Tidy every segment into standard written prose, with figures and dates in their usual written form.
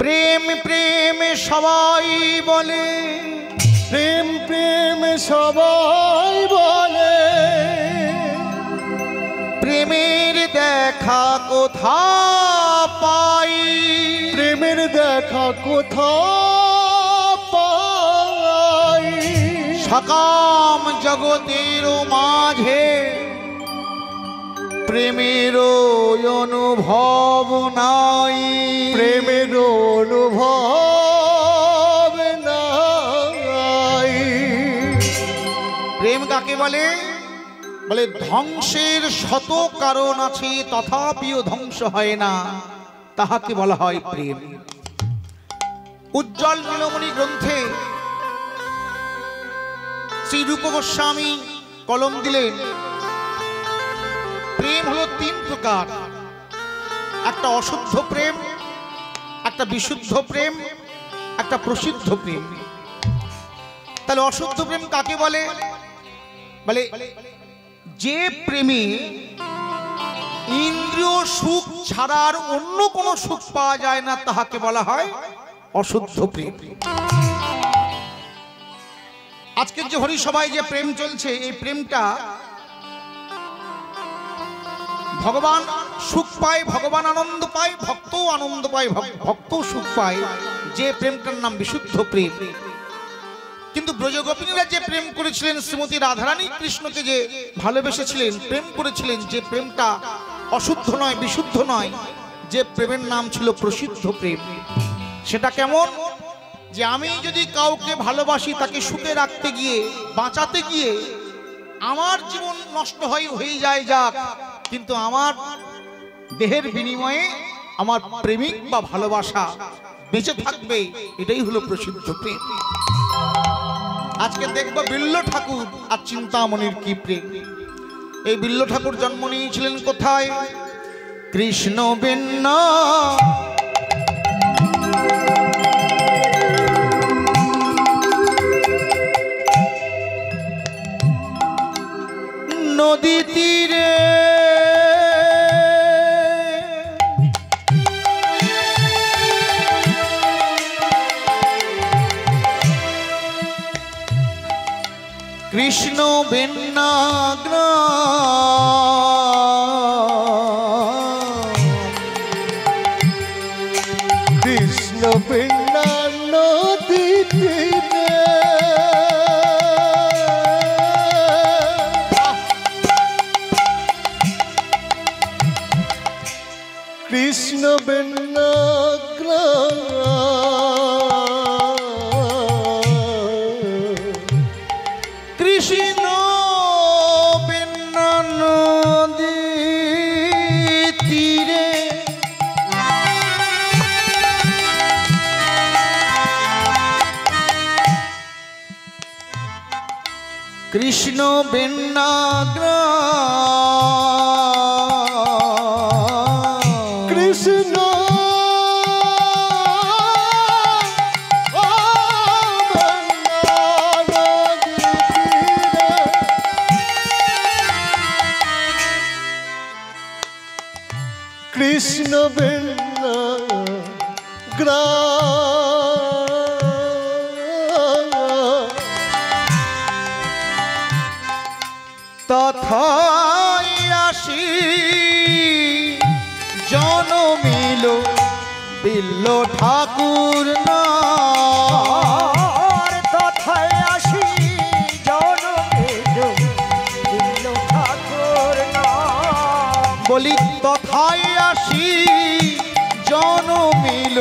প্রেম প্রেম সবাই বলে, প্রেম প্রেম সবাই বলে, প্রেমের দেখা কোথা পাই, প্রেমের দেখা কোথা পাই, সকাম জগতের মাঝে প্রেমের অনুভব নাই, প্রেমের অনুভব নাই। প্রেম কাকে বলে? বলে ধ্বংসের শত কারণ আছে তথাপিও ধ্বংস হয় না, তাহাকে বলা হয় প্রেম। উজ্জ্বল নীলমণি গ্রন্থে শ্রী রূপ গোস্বামী কলম দিলেন, প্রেম হলো তিন প্রকার, একটা অশুদ্ধ প্রেম, একটা বিশুদ্ধ প্রেম, একটা প্রসিদ্ধ প্রেম। তাহলে অশুদ্ধ প্রেম কাকে বলে? বলে যে প্রেমে ইন্দ্রিয় সুখ ছাড়ার অন্য কোনো সুখ পাওয়া যায় না, তাহাকে বলা হয় অশুদ্ধ প্রেম। আজকের যে হরিসভায় যে প্রেম চলছে, এই প্রেমটা ভগবান সুখ পায়, ভগবান আনন্দ পায়, ভক্তও আনন্দ পায়, ভক্তও সুখ পায়, যে প্রেমটার নাম বিশুদ্ধ প্রেম। কিন্তু ব্রজগোপিনীরা যে প্রেম করেছিলেন, শ্রীমতী রাধারানী কৃষ্ণকে যে ভালোবেসেছিলেন, প্রেম করেছিলেন, যে প্রেমটা অশুদ্ধ নয়, বিশুদ্ধ নয়, যে প্রেমের নাম ছিল প্রসিদ্ধ প্রেম। সেটা কেমন? যে আমি যদি কাউকে ভালোবাসি, তাকে সুখে রাখতে গিয়ে, বাঁচাতে গিয়ে আমার জীবন নষ্ট হয়ে যায় যাক, কিন্তু আমার দেহের বিনিময়ে আমার প্রেমিক বা ভালোবাসা বেঁচে থাকবে, এটাই হলো প্রসিদ্ধ প্রেম। আজকে দেখবো বিল্ল ঠাকুর আর চিন্তামণির কি প্রেম। এই বিল্ল ঠাকুর জন্ম নিয়েছিলেন কোথায়? কৃষ্ণ বিন্ন নদী তীরে, কৃষ্ণ বেন্নাগ্র কৃষ্ণ বিন্না নদী তীরে, কৃষ্ণ বিন্নাগ্র কৃষ্ণ বিন্না নদী তীরে, কৃষ্ণ বিন্নাগ্র কৃষ্ণ কৃষ্ণ বিন্না তথায় আসি জনমিল বিল্ল ঠাকুর না, তথায় আসি জনমিল বিল্ল ঠাকুর না, বলি তথায় আসি জনমিল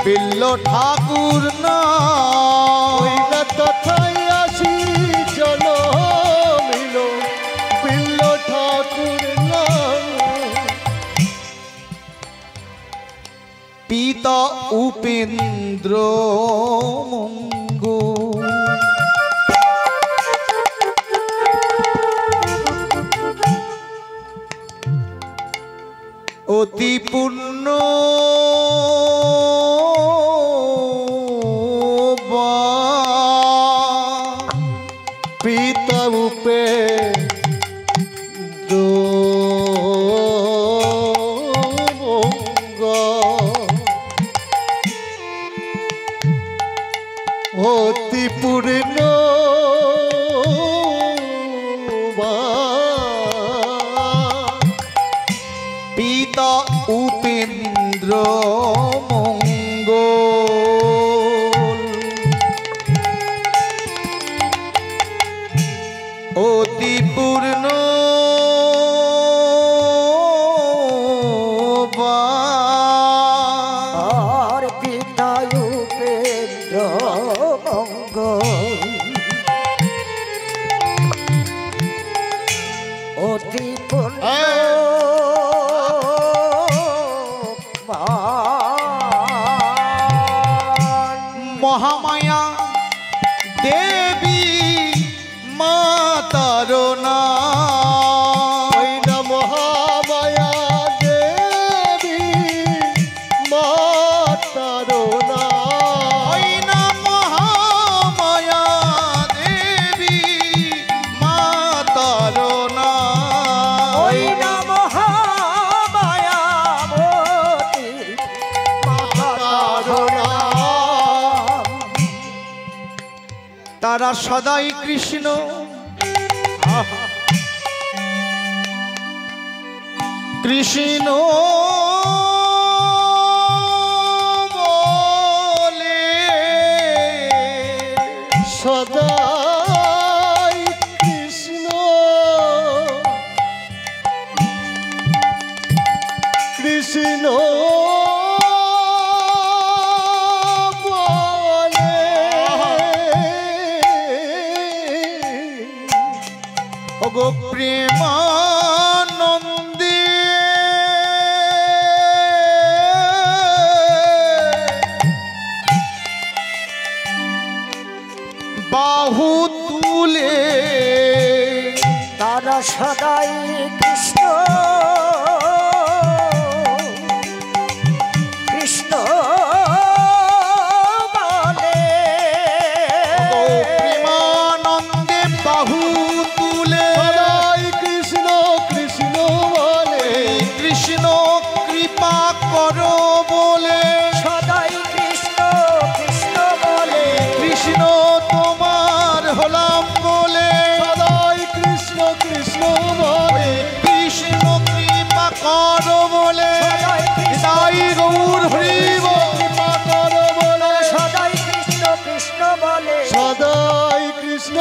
বিল্ল ঠাকুর না, তথায় আসি জনমিল বিল্ল ঠাকুর না, পিতা উপেন্দ্র মঙ্গু অতি পূর্ণ পিতা উপেন্দ্র অতি পূর্ণ পিতা উপেন্দ্র মঙ্গল অতি পূর্ণ আর পিতা উপেন্দ্র মঙ্গল অতি পূর্ণ মহামায়া দেবী মাতার নাম মহামায়া দেবী মাতার ওই না মহামায়া দেবী মাতার ওই না মহামায়া মতি মাতার তারা সদাই কৃষ্ণ কৃষ্ণ বলে সদাই কৃষ্ণ কৃষ্ণ বলে ওগো প্রেমানন্দে বাহু তুলে তারা সদাই কৃষ্ণ কৃষ্ণ বলে ও প্রেমানন্দে বাহু তুলে সদাই কৃষ্ণ কৃষ্ণ বলে কৃষ্ণ কৃপা করো বলে সদাই কৃষ্ণ কৃষ্ণ বলে কৃষ্ণ তোমার হলাম বলে সদাই কৃষ্ণ কৃষ্ণ বলে কৃষ্ণ কৃপা করো বলে সদাই কৃষ্ণ তাই গৌর হরিব কৃপা করো বলে সদাই কৃষ্ণ কৃষ্ণ বলে সদাই কৃষ্ণ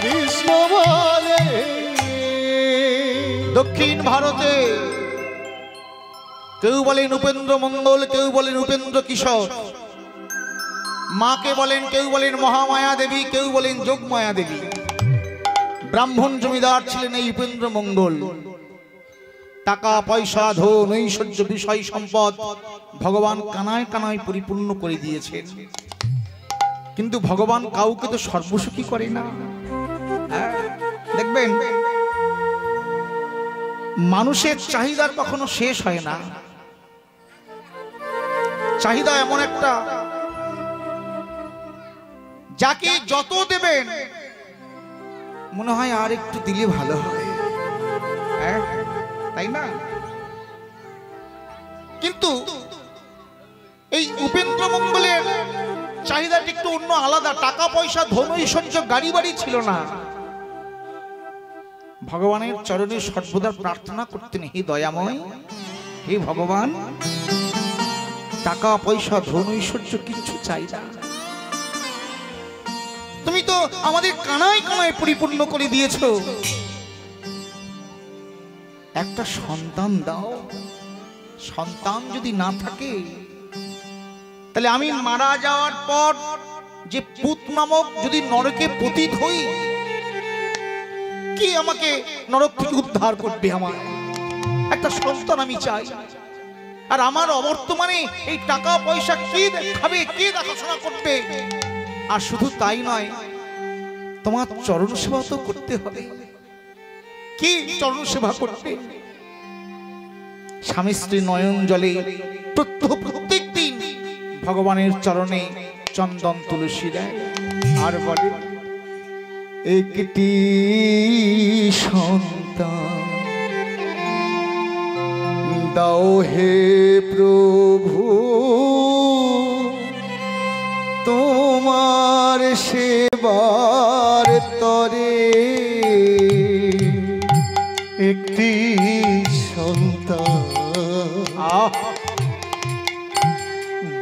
কৃষ্ণ বলে দক্ষিণ ভারতে কেউ বলেন উপেন্দ্র মঙ্গল, কেউ বলেন উপেন্দ্র কিশোর। মাকে বলেন, কেউ বলেন মহামায়া দেবী, কেউ বলেন যোগমায়া দেবী। ব্রাহ্মণ জমিদার ছিলেন এই উপেন্দ্র মঙ্গল। টাকা পয়সা ধন ঐশ্বর্য বিষয় সম্পদ ভগবান কানায় কানায় পরিপূর্ণ করে দিয়েছেন, কিন্তু ভগবান কাউকে তো সর্বসুখী করে না। দেখবেন মানুষের চাহিদার কখনো শেষ হয় না। চাহিদা এমন একটা, যাকে যত দেবেন মনে হয় আর একটু দিলে ভালো হয়, তাই না? কিন্তু এই উপেন্দ্র মঙ্গলের চাহিদাটা একটু অন্য, আলাদা। টাকা পয়সা ধন ঐশ্বর্য গাড়ি বাড়ি ছিল না। ভগবানের চরণে সর্বদা প্রার্থনা করতেন, হে দয়াময়, হে ভগবান, টাকা পয়সা ধন ঐশ্বর্য কিচ্ছু চাই না, তুমি তো আমাদের কানায় কানায় পরিপূর্ণ করে দিয়েছো, একটা সন্তান দাও। সন্তান যদি না থাকে তাহলে আমি মারা যাওয়ার পর যে পুত নামক যদি নরকে পতিত হই, কি আমাকে নরক থেকে উদ্ধার করবে? আমার একটা সন্তান আমি চাই। আর আমার অবর্তমানে এই টাকা পয়সা কে খাবে, কে দেখাশোনা করবে? আর শুধু তাই নয়, তোমার চরণ সেবা তো করতে হবে। কি চরণ সেবা করবে? স্বামী স্ত্রী নয়ন জলে প্রত্যেক দিন ভগবানের চরণে চন্দন তুলসী দেয় আর বলে, একটি সন্তান দাও হে প্রভু তোমার তোমার সেবার তরে একটি সন্তান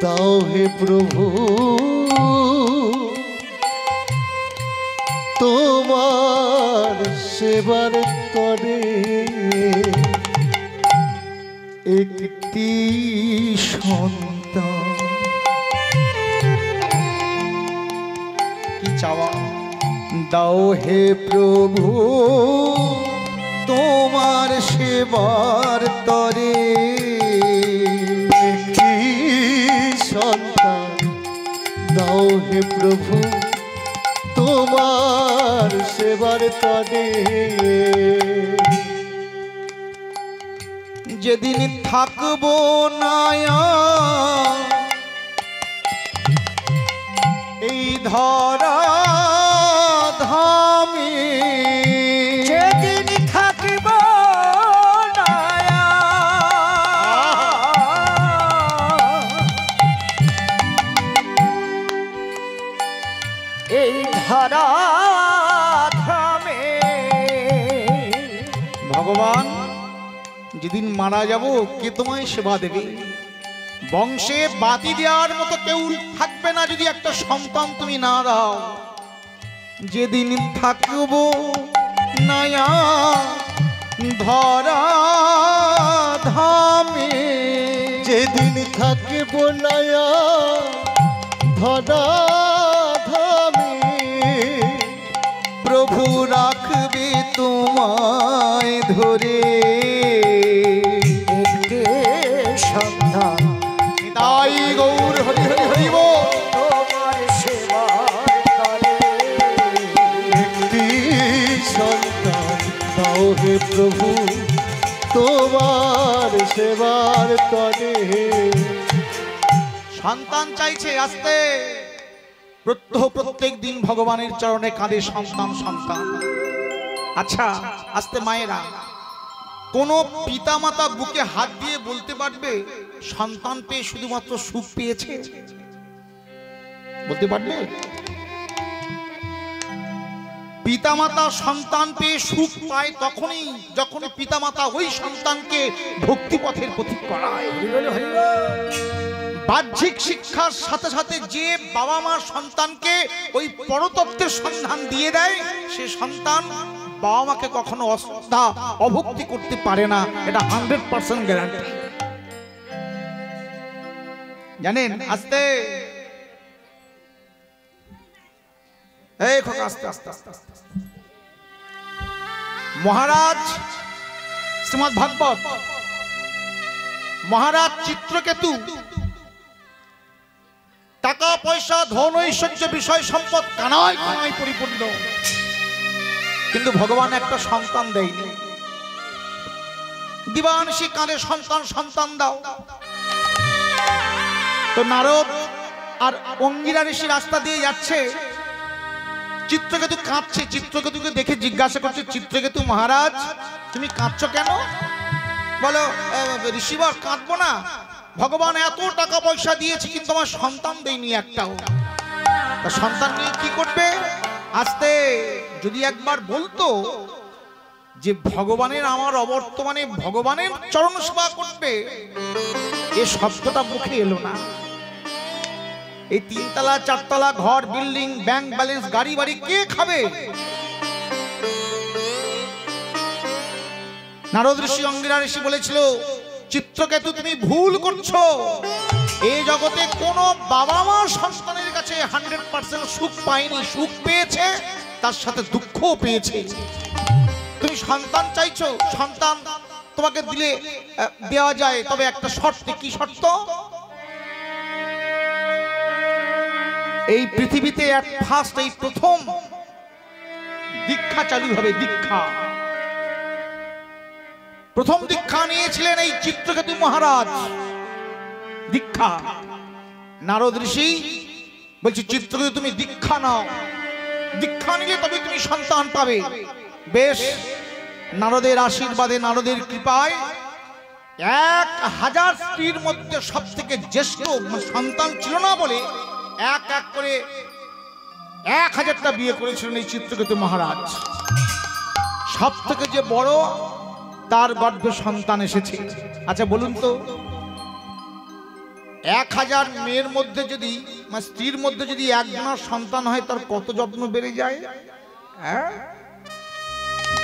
দাও হে প্রভু তোমার সেবার তরে একটি সন্তান। কি চাওয়া? দাও হে প্রভু তোমার সেবার তরে একটি সন্তান দাও হে প্রভু তোমার সেবার তরে। যেদিন থাকবো না এই ধরা ধামে, যেদিন থাকিব না এই ধরা ধামে, ভগবান যেদিন মারা যাব কে তোমায় সেবা দেবে? বংশে বাতি দেওয়ার মতো কেউ থাকবে না যদি একটা সন্তান তুমি না দাও। যেদিন থাকবো নয়া ধরা ধামে, যেদিন থাকিব না ধরা ধামে, প্রভু রাখবে তোমায় ধরে একটি সন্তান তাই গৌর হরি হরি হরিব। তোমার সেবার তরে একটি সন্তান দাও হে প্রভু তোমার সেবার তরে। সন্তান চাইছে আসতে, প্রত্যেক দিন ভগবানের চরণে কাঁদে সন্তান সন্তান। আচ্ছা আসতে মায়েরা, কোন পিতা মাতা বুকে হাত দিয়ে বলতে পারবে সন্তান পেয়ে শুধুমাত্র সুখ পেয়েছে? বলতে পারবে? পিতামাতা সন্তান পেয়ে সুখ পায় তখনই যখন পিতামাতা ওই সন্তানকে ভক্তি পথের পথিক করায়। বাহ্যিক শিক্ষার সাথে সাথে যে বাবা মা সন্তানকে ওই পরতত্ত্বের সন্ধান দিয়ে দেয়, সে সন্তান বাবা মাকে কখনো অশ্রদ্ধা অভক্তি করতে পারে না, এটা 100% গ্যারান্টি। জানেন আস্তে এই খোকা আস্তে আস্তে আস্তে আস্তে। মহারাজ শ্রীমদ্ ভাগবত, মহারাজ চিত্রকেতু টাকা পয়সা ধন ঐশ্বর্য বিষয় সম্পদ কানায় কানায় পরিপূর্ণ, কিন্তু ভগবান একটা সন্তান দেয়নি। দিবানিশি কাঁদে সন্তান সন্তান দাও। তো নারদ আর অঙ্গিরা ঋষি রাস্তা দিয়ে যাচ্ছে, চিত্রকেতু কাঁদছে। চিত্রকেতুকে দেখে জিজ্ঞাসা করছে, চিত্রকেতু মহারাজ তুমি কাঁদছো কেন? বলো ঋষিবর কাঁদবো না, ভগবান এত টাকা পয়সা দিয়েছে কিন্তু আমার সন্তান দেয়নি একটাও। তা সন্তান নিয়ে কি করবে? আস্তে যদি একবার বলতো যে ভগবানের আমার অবর্তমানে ভগবানের চরণ সেবা করবে, এ শব্দটা মুখে এলো না। এই 3 তলা 4 তলা ঘর, বিল্ডিং, ব্যাংক ব্যালেন্স, গাড়ি বাড়ি কে খাবে? নারদ ঋষি অঙ্গিরা ঋষি বলেছিল, চিত্রকেতু তুমি ভুল করছো। এই জগতে কোন বাবা মা সন্তানের কাছে 100% সুখ পায়নি, সুখ পেয়েছে তার সাথে দুঃখও পেয়েছে। তুমি সন্তান চাইছো, সন্তান তোমাকে দিলে দেওয়া যায়, তবে একটা শর্তে। কি শর্ত? এই পৃথিবীতে ফার্স্ট এই প্রথম দীক্ষা চালু হবে। দীক্ষা প্রথম দীক্ষা নিয়েছিলেন এই চিত্রকেতু মহারাজ। দীক্ষা নারদ ঋষি বলছে, চিত্রকেতু তুমি দীক্ষা নাও, দীক্ষা নিলে তবে তুমি সন্তান পাবে। বেশ, নারদের আশীর্বাদে নারদের কৃপায় 1000 স্ত্রীর মধ্যে সব থেকে জ্যেষ্ঠ সন্তান ছিল না বলে এক এক করে 1000টা বিয়ে করেছিলেন এই চিত্রকেতু মহারাজ। সব থেকে যে বড় তার গর্ভে সন্তান এসেছে। আচ্ছা বলুন তো, 1000 মেয়ের মধ্যে যদি স্ত্রীর মধ্যে যদি একজনের সন্তান হয় তার কত যত্ন বেড়ে যায়। হ্যাঁ,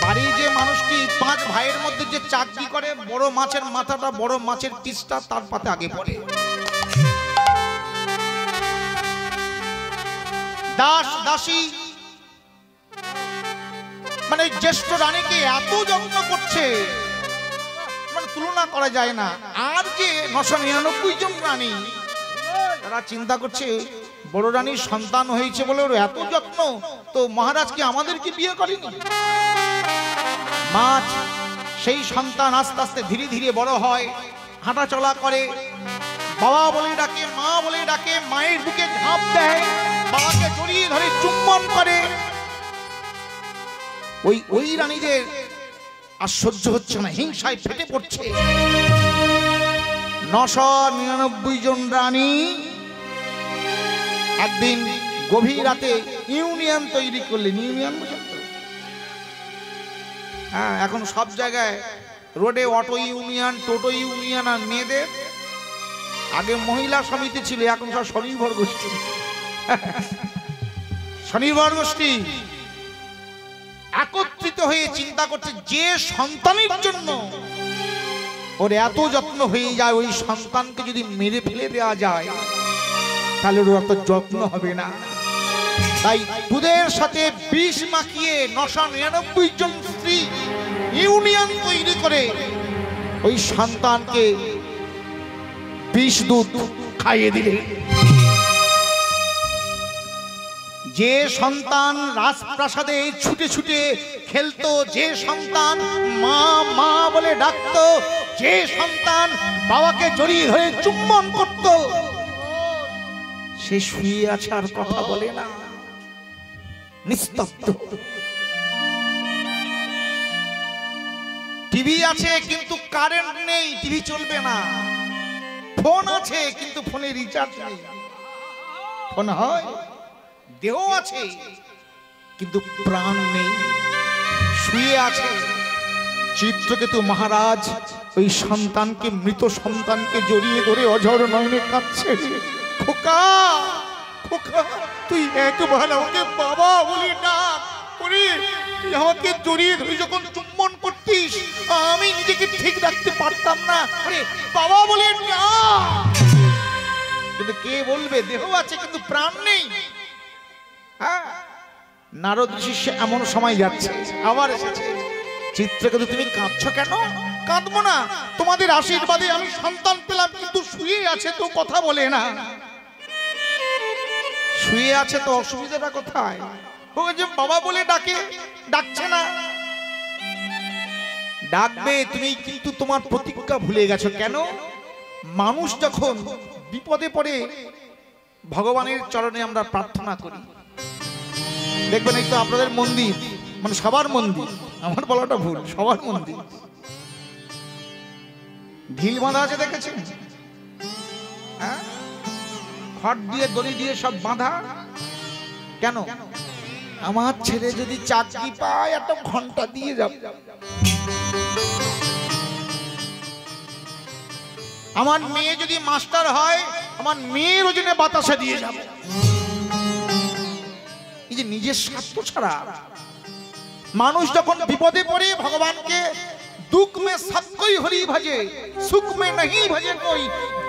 বাড়ি যে মানুষটি 5 ভাইয়ের মধ্যে যে চাকরি করে, বড় মাছের মাথাটা, বড় মাছের পিসটা তার পাতে আগে পড়ে। দাস দাসী মানে জ্যেষ্ঠ রানীকে এত যত্ন করছে, মানে তুলনা করা যায় না। আর যে 999 জন রানী, তারা চিন্তা করছে বড় রানীর সন্তান হয়েছে বলে ওর এত যত্ন, তো মহারাজ কি আমাদেরকে বিয়ে করেনি? মাছ সেই সন্তান আস্তে আস্তে ধীরে ধীরে বড় হয়, হাঁটা চলা করে, বাবা বলে ডাকে, মা বলে ডাকে, মায়ের বুকে ঝাঁপ দেয়, বাবাকে জড়িয়ে ধরে চুম্বন করে। ওই রানীদের আর সহ্য হচ্ছে না, হিংসায় ফেটে পড়ছে। 999 জন রানী একদিন গভীর রাতে ইউনিয়ন তৈরি করলেন। ইউনিয়ন বুঝেন তো? হ্যাঁ, এখন সব জায়গায় রোডে অটো ইউনিয়ন, টোটো ইউনিয়ন। আর মেয়েদের আগে মহিলা সমিতি ছিল, এখন সব স্বনির্ভর গোষ্ঠী। স্বনির্ভর গোষ্ঠী একত্রিত হয়ে চিন্তা করছে যে সন্তানের জন্য ওর এত যত্ন হয়ে যায়, ওই সন্তানকে যদি মেরে ফেলে দেওয়া যায় তাহলে ওর অত যত্ন হবে না। তাই দুধের সাথে বিষ মাখিয়ে 999 জন স্ত্রী ইউনিয়ন তৈরি করে ওই সন্তানকে বিষ দুধ খাইয়ে দিলে। যে সন্তান রাজপ্রাসাদে ছুটে ছুটে খেলতো, যে সন্তান মা মা বলে ডাকতো, যে সন্তান বাবাকে জড়িয়ে ধরে চুম্বন করত, সে শুয়ে আছে আর কথা বলে না, নিস্তব্ধ। টিভি আছে কিন্তু কারেন্ট নেই, টিভি চলবে না। ফোন আছে কিন্তু ফোনে রিচার্জ নেই। ফোন হয়, দেহ আছে কিন্তু প্রাণ নেই, শুয়ে আছে। চিত্রকেতু মহারাজ ওই সন্তানকে, মৃত সন্তানকে জড়িয়ে ধরে অঝর নয়নে কাঁদছে। খোকা খোকা, তুই একবার আমাকে বাবা বলি ডাক। তুই আমাকে জড়িয়ে ধরে যখন চুম্বন করতিস, আমি নিজেকে ঠিক রাখতে পারতাম না, বাবা বলে ডাক। কিন্তু কে বলবে দেহ আছে কিন্তু প্রাণ নেই। হ্যাঁ, নারদ ঋষি এমন সময় যাচ্ছে, আবার এসেছে। চিত্রকেতু তুমি কাঁদছো কেন? কাঁদবো না, তোমাদের আশীর্বাদে আমি সন্তান পেলাম, কিন্তু শুয়ে আছে তো কথা বলে না। শুয়ে আছে তো অসুবিধাটা কোথায়? ও যে বাবা বলে ডাকে, ডাকছে না। ডাকবে তুমি, কিন্তু তোমার প্রতিজ্ঞা ভুলে গেছো। কেন? মানুষ যখন বিপদে পড়ে ভগবানের চরণে আমরা প্রার্থনা করি, দেখবেন এই তো আপনাদের মন্দির, মানে সবার মন্দির, আমার বলাটা ভুল, সবার মন্দির ঢিল বাঁধা আছে, দেখেছেন? হ্যাঁ, খড় দিয়ে দড়ি দিয়ে সব বাঁধা। কেন? আমার ছেলে যদি চাকরি পায় একটা ঘন্টা দিয়ে যাব, আমার মেয়ে যদি মাস্টার হয় আমার মেয়ের ওজনে বাতাসা দিয়ে যাব। এই যে নিজের স্বার্থ ছাড়া মানুষ যখন বিপদে পড়ে ভগবানকে दुख में सब कोई हरि भजे, सुख में नहीं भजे कोई,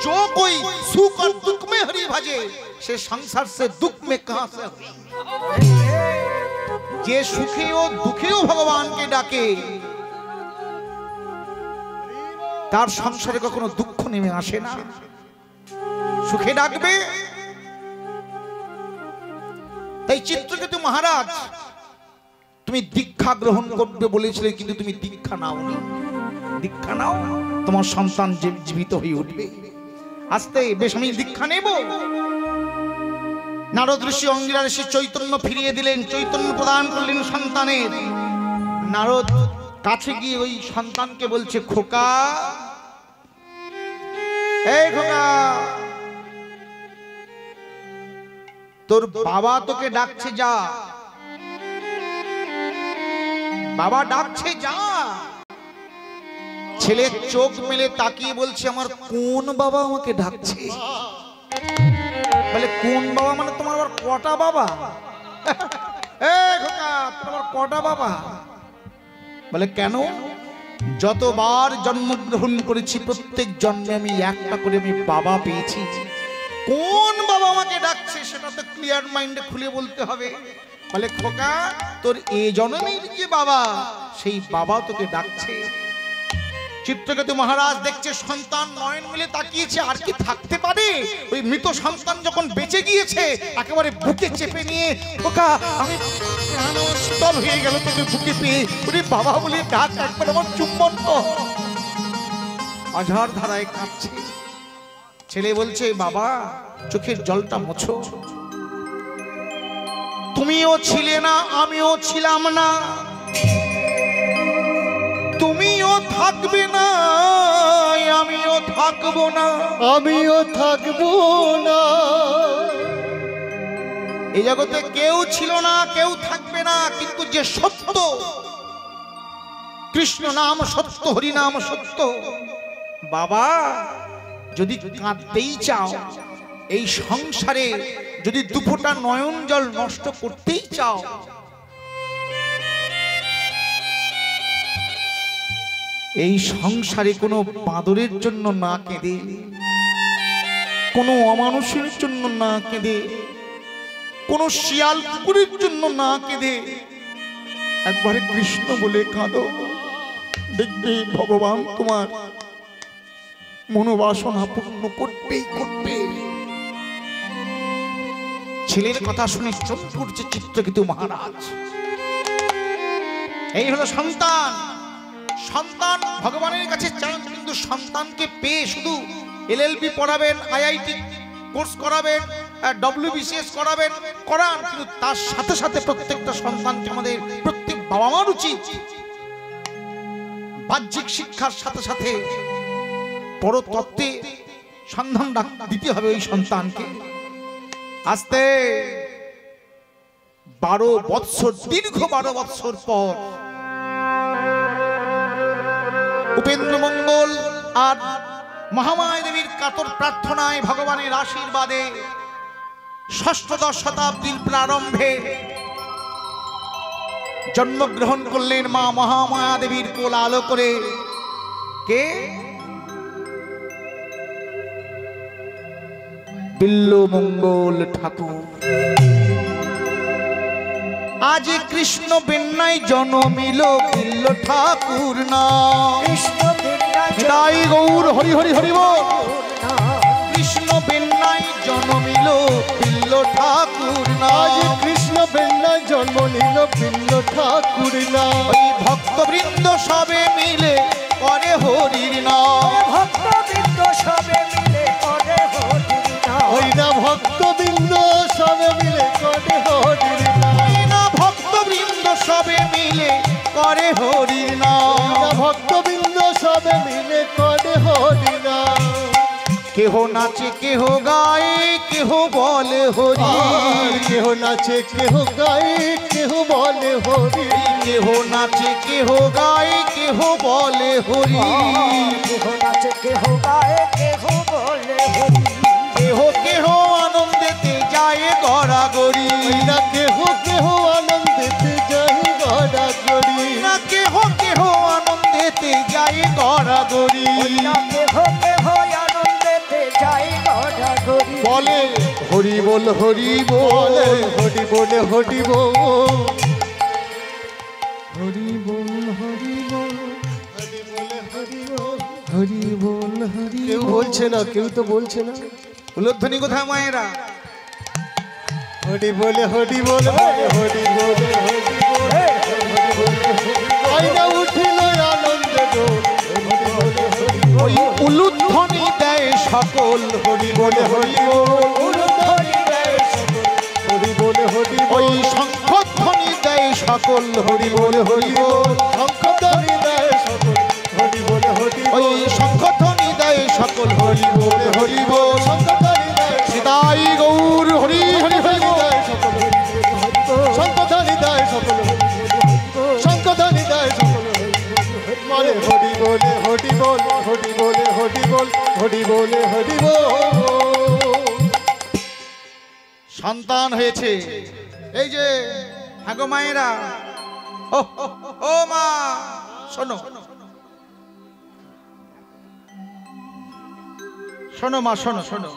जो कोई सुख और दुख में हरि भजे से संसार से दुख में कहां से हरि। जे सुखे ओ दुखे ओ भगवान के डाके तार संसारे कखनो दुख नेमे आसे ना, सुखे डाकबे। ताई चित्रकेतु महाराज তুমি দীক্ষা গ্রহণ করবে বলেছিলে, কিন্তু তুমি দীক্ষা নাওনি। দীক্ষা নাও, তোমার সন্তান জীবিত হয়ে উঠবে। আস্তে বেশ আমি দীক্ষা নেব। নারদ ঋষি অঙ্গিরা ঋষি চৈতন্য ফিরিয়ে দিলেন, চৈতন্য প্রদান করলেন সন্তানের। নারদ কাছে গিয়ে ওই সন্তানকে বলছে, খোকা, এই খোকা, তোর বাবা তোকে ডাকছে, যা বাবা ডাকছে, যা। ছেলে চোখ মেলে তাকিয়ে বলছে, আমার কোন বাবা আমাকে ডাকছে? বলে কোন বাবা মানে তোমার আবার কটা বাবা? তোমার কটা বাবা? বলে কেন? যতবার জন্মগ্রহণ করেছি প্রত্যেক জন্মে আমি একটা করে আমি বাবা পেয়েছি। কোন বাবা আমাকে ডাকছে সেটা তো ক্লিয়ার মাইন্ডে খুলে বলতে হবে। বলে খোকা, তোর এ জন্মের যে বাবা, সেই বাবা তোকে ডাকছে। চিত্রকেতু মহারাজ দেখছে সন্তান নয়ন মিলে তাকিয়েছে, আর কি থাকতে পারে? ওই মৃত সন্তান যখন বেঁচে গিয়েছে একেবারে বুকে চেপে নিয়ে, খোকা আমি শীতল হয়ে গেল তোকে বুকে পেয়ে, ওরে বাবা বলে ডাক, একবার আমার চুম্বন কর। অঝার ধারায় কাঁদছে। ছেলে বলছে, বাবা চোখের জলটা মোছো। তুমিও ছিলে না, আমিও ছিলাম না, তুমিও থাকবে না, আমিও থাকবো না, আমিও থাকবো না। এই জগতে কেউ ছিল না, কেউ থাকবে না, কিন্তু যে সত্য, কৃষ্ণ নাম সত্য, হরি নাম সত্য। বাবা যদি কাঁদতেই চাও, এই সংসারে যদি দুফোঁটা নয়ন জল নষ্ট করতেই চাও, এই সংসারে কোনো বাঁদরের জন্য না কেঁদে, কোনো অমানুষের জন্য না কেঁদে, কোনো শিয়াল কুকুরের জন্য না কেঁদে একবারে কৃষ্ণ বলে কাঁদো, দেখবে ভগবান তোমার মনোবাসনা পূর্ণ করবেই করবে। ছেলের কথা শুনে চোখ পড়ছে চিত্রকেতু মহারাজ। এই হলো সন্তান। সন্তান ভগবানের কাছে চান, কিন্তু সন্তানকে পেয়ে শুধু এলএলবি পড়াবেন, আইআইটি কোর্স করাবেন, ডব্লিউবিসিএস করাবেন, করান, কিন্তু তার সাথে সাথে প্রত্যেকটা সন্তানকে আমাদের প্রত্যেক বাবা মার উচিত বাহ্যিক শিক্ষার সাথে সাথে পরতত্ত্বে সন্ধান দিতে হবে ওই সন্তানকে। আস্তে 12 বৎসর, দীর্ঘ 12 বৎসর পর উপেন্দ্র মঙ্গল আর মহামায়া দেবীর কাতর প্রার্থনায়, ভগবানের আশীর্বাদে ষষ্ঠদশ শতাব্দীর প্রারম্ভে জন্মগ্রহণ করলেন মা মহামায়া দেবীর কোল আলো করে। কে? বিল্লমঙ্গল ঠাকুর। আজ কৃষ্ণ বেন্নাই জন্মিল বিল্ল ঠাকুর না, তাই গৌর হরি হরি হরি বল। কৃষ্ণ বেন্নাই জন্মিল বিল্ল ঠাকুর না, আজ কৃষ্ণ বেন্নাই জন্ম নিল বিল্ল ঠাকুর না। ওই ভক্তবৃন্দ সবে মিলে করে হরির নাম, ভক্তবৃন্দ সবে মিলে করে হরির নাম, ওই না ভক্তবৃন্দ সবে মিলে করে হরির নাম, ওই না ভক্তবৃন্দ সবে মিলে করে হরির নাম, ভক্তবৃন্দ সবে মিলে করে হরির নাম। কেহ নাচে কেহ গায়ে কেহ বলে হরি, কেহ নাচে কেহ গায়ে কেহ বলে হরি, কেহ নাচে কেহ গায়ে কেহ বলে হরি, কেহ নাচে কেহ গায়ে কেহ বলে হরি, কেহ কেহ আনন্দেতে যায় গড়াগড়ি, না কেহ কেহ আনন্দেতে যাই গড়াগড়ি, না কেহ কেহ আনন্দেতে যায় গড়াগড়ি। কেহ কেহ আনন্দেতে যাই গড়াগড়ি, বলে হরি বল হরি বল, হরি বলে হরি বল, হরি বল হরি বল, হরি বলে হরি বল, হরি বল হরি। কেউ বলছে না, কেউ তো বলছে না। উলধ্বনি কোথায় মায়েরা? হরি বলে হরি বল, হরি বলে হরি বল, আইনা উঠিল আনন্দে দোল, হরি বলে হরি বল, ওই উলুধ্বনি দেয় সকল হরি বলে হরি বল, হরি দেয় সকল, হরি বলে হরি ওই বল, শঙ্খধ্বনি দেয় সকল হরি বলে হরি বল, শঙ্খধ্বনি দেয় সকল, হরি বলে হরি ওই বল, শঙ্খধ্বনি দেয় সকল হরি বলে হরি বল। শঙ্খধ্বনি দেয় সীতাই গৌর হরি হরি হরি বল। সন্তান হয়েছে। এই যে হ্যাঁ গো মায়েরা, ও মা শোনো, শোনো মা, শোনো শোনো।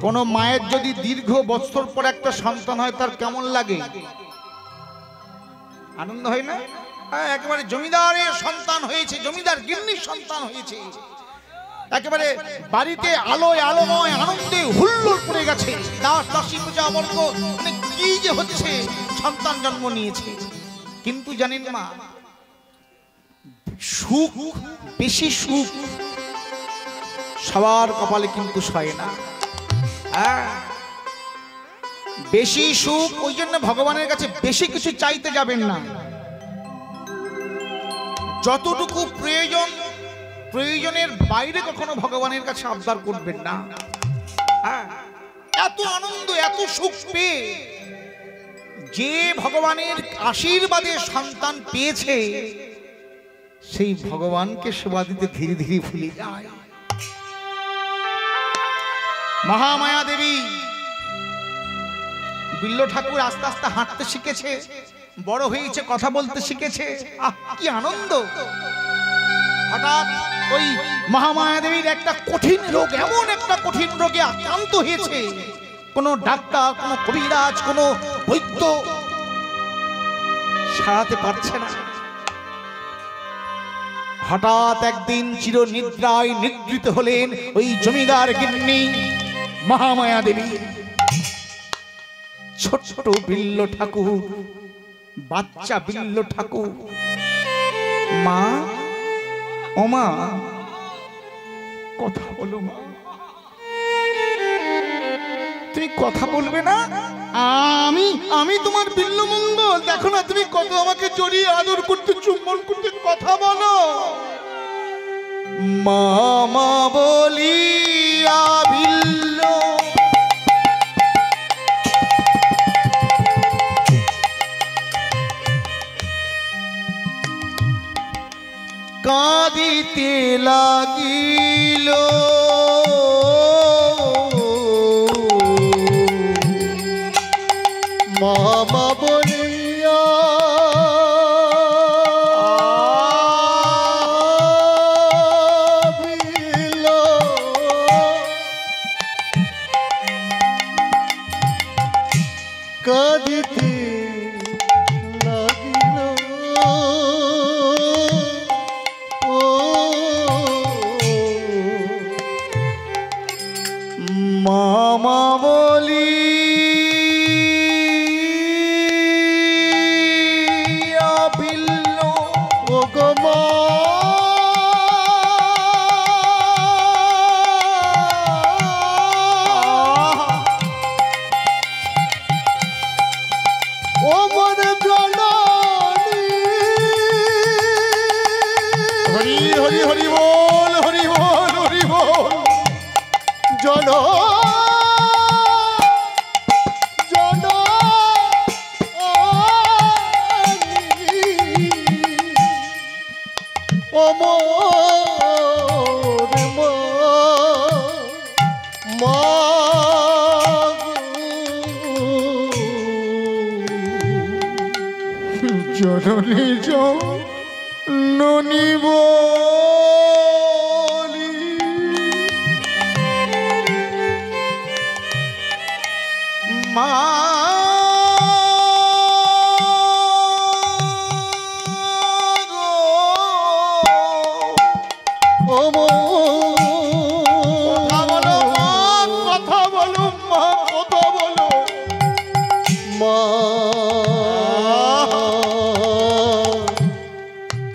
কোন মায়ের যদি দীর্ঘ বছর পর একটা সন্তান হয় তার কেমন লাগে? আনন্দ হয় না? একেবারে জমিদারের সন্তান হয়েছে, জমিদার গিন্নির সন্তান হয়েছে, একেবারে বাড়িতে আলোয় আলোময় আনন্দে হুল্লোড় পড়ে গেছে। দাস দাসী পূজা বর্গ মানে কি যে হচ্ছে, সন্তান জন্ম নিয়েছে। কিন্তু জানেন মা, সুখ, বেশি সুখ সবার কপালে কিন্তু সয় না। বেশি সুখ, ওই জন্য ভগবানের কাছে বেশি কিছু চাইতে যাবেন না। যতটুকু প্রয়োজন, প্রয়োজনের বাইরে কখনো ভগবানের কাছে আবদার করবেন না। এত আনন্দ, এত সুখ পেয়ে যে ভগবানের আশীর্বাদে সন্তান পেয়েছে, সেই ভগবানকে সেবা দিতে ধীরে ধীরে ভুলে যায়। মহামায়া দেবী বিল্ল ঠাকুর আস্তে আস্তে হাঁটতে শিখেছে, বড় হয়েছে, কথা বলতে শিখেছে। কি আনন্দ! হঠাৎ ওই মহামায়া দেবীর একটা কঠিন রোগ, এমন একটা কঠিন রোগে আক্রান্ত হয়েছে, কোনো ডাক্তার, কোনো কবিরাজ, কোনো বৈদ্য সারাতে পারছে না। হঠাৎ একদিন চির নিদ্রায় নিদ্রিত হলেন ওই জমিদার গিন্নি মহামায়া দেবী। ছোট ছোট বিল্ল ঠাকুর, বাচ্চা বিল্ল ঠাকুর, মা ও মা কথা বলো মা, তুমি কথা বলবে না? আমি তোমার বিল্ল মঙ্গল, দেখো না তুমি কত আমাকে জড়িয়ে আদর করতে, চুম্বন করতে, কথা বলো। মামা বলিয়া বিল্ল কাঁদিতে লাগিল, মামা বলিয়া বিল কাঁদিতে লাগিল। মামা বলি বিল্ল ও গো মা, ও মন জননী, হরি হরি হরি বল, হরি বল, হরি বল। জন ও মোর মা, মা জননী জননী বলি মা ও মো, কথা বলো মা, কথা বলো মা, কথা বলো মা,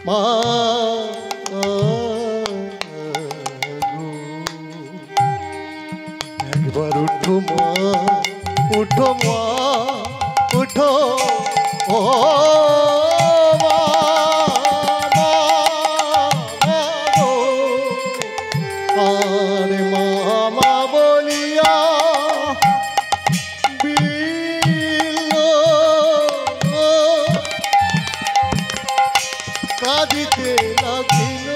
মা একবার উঠো মা, উঠো মা, উঠো ও মা, মা, মা গো। আরে মামা বলিয়া বিল কাঁদিতে লাগিল।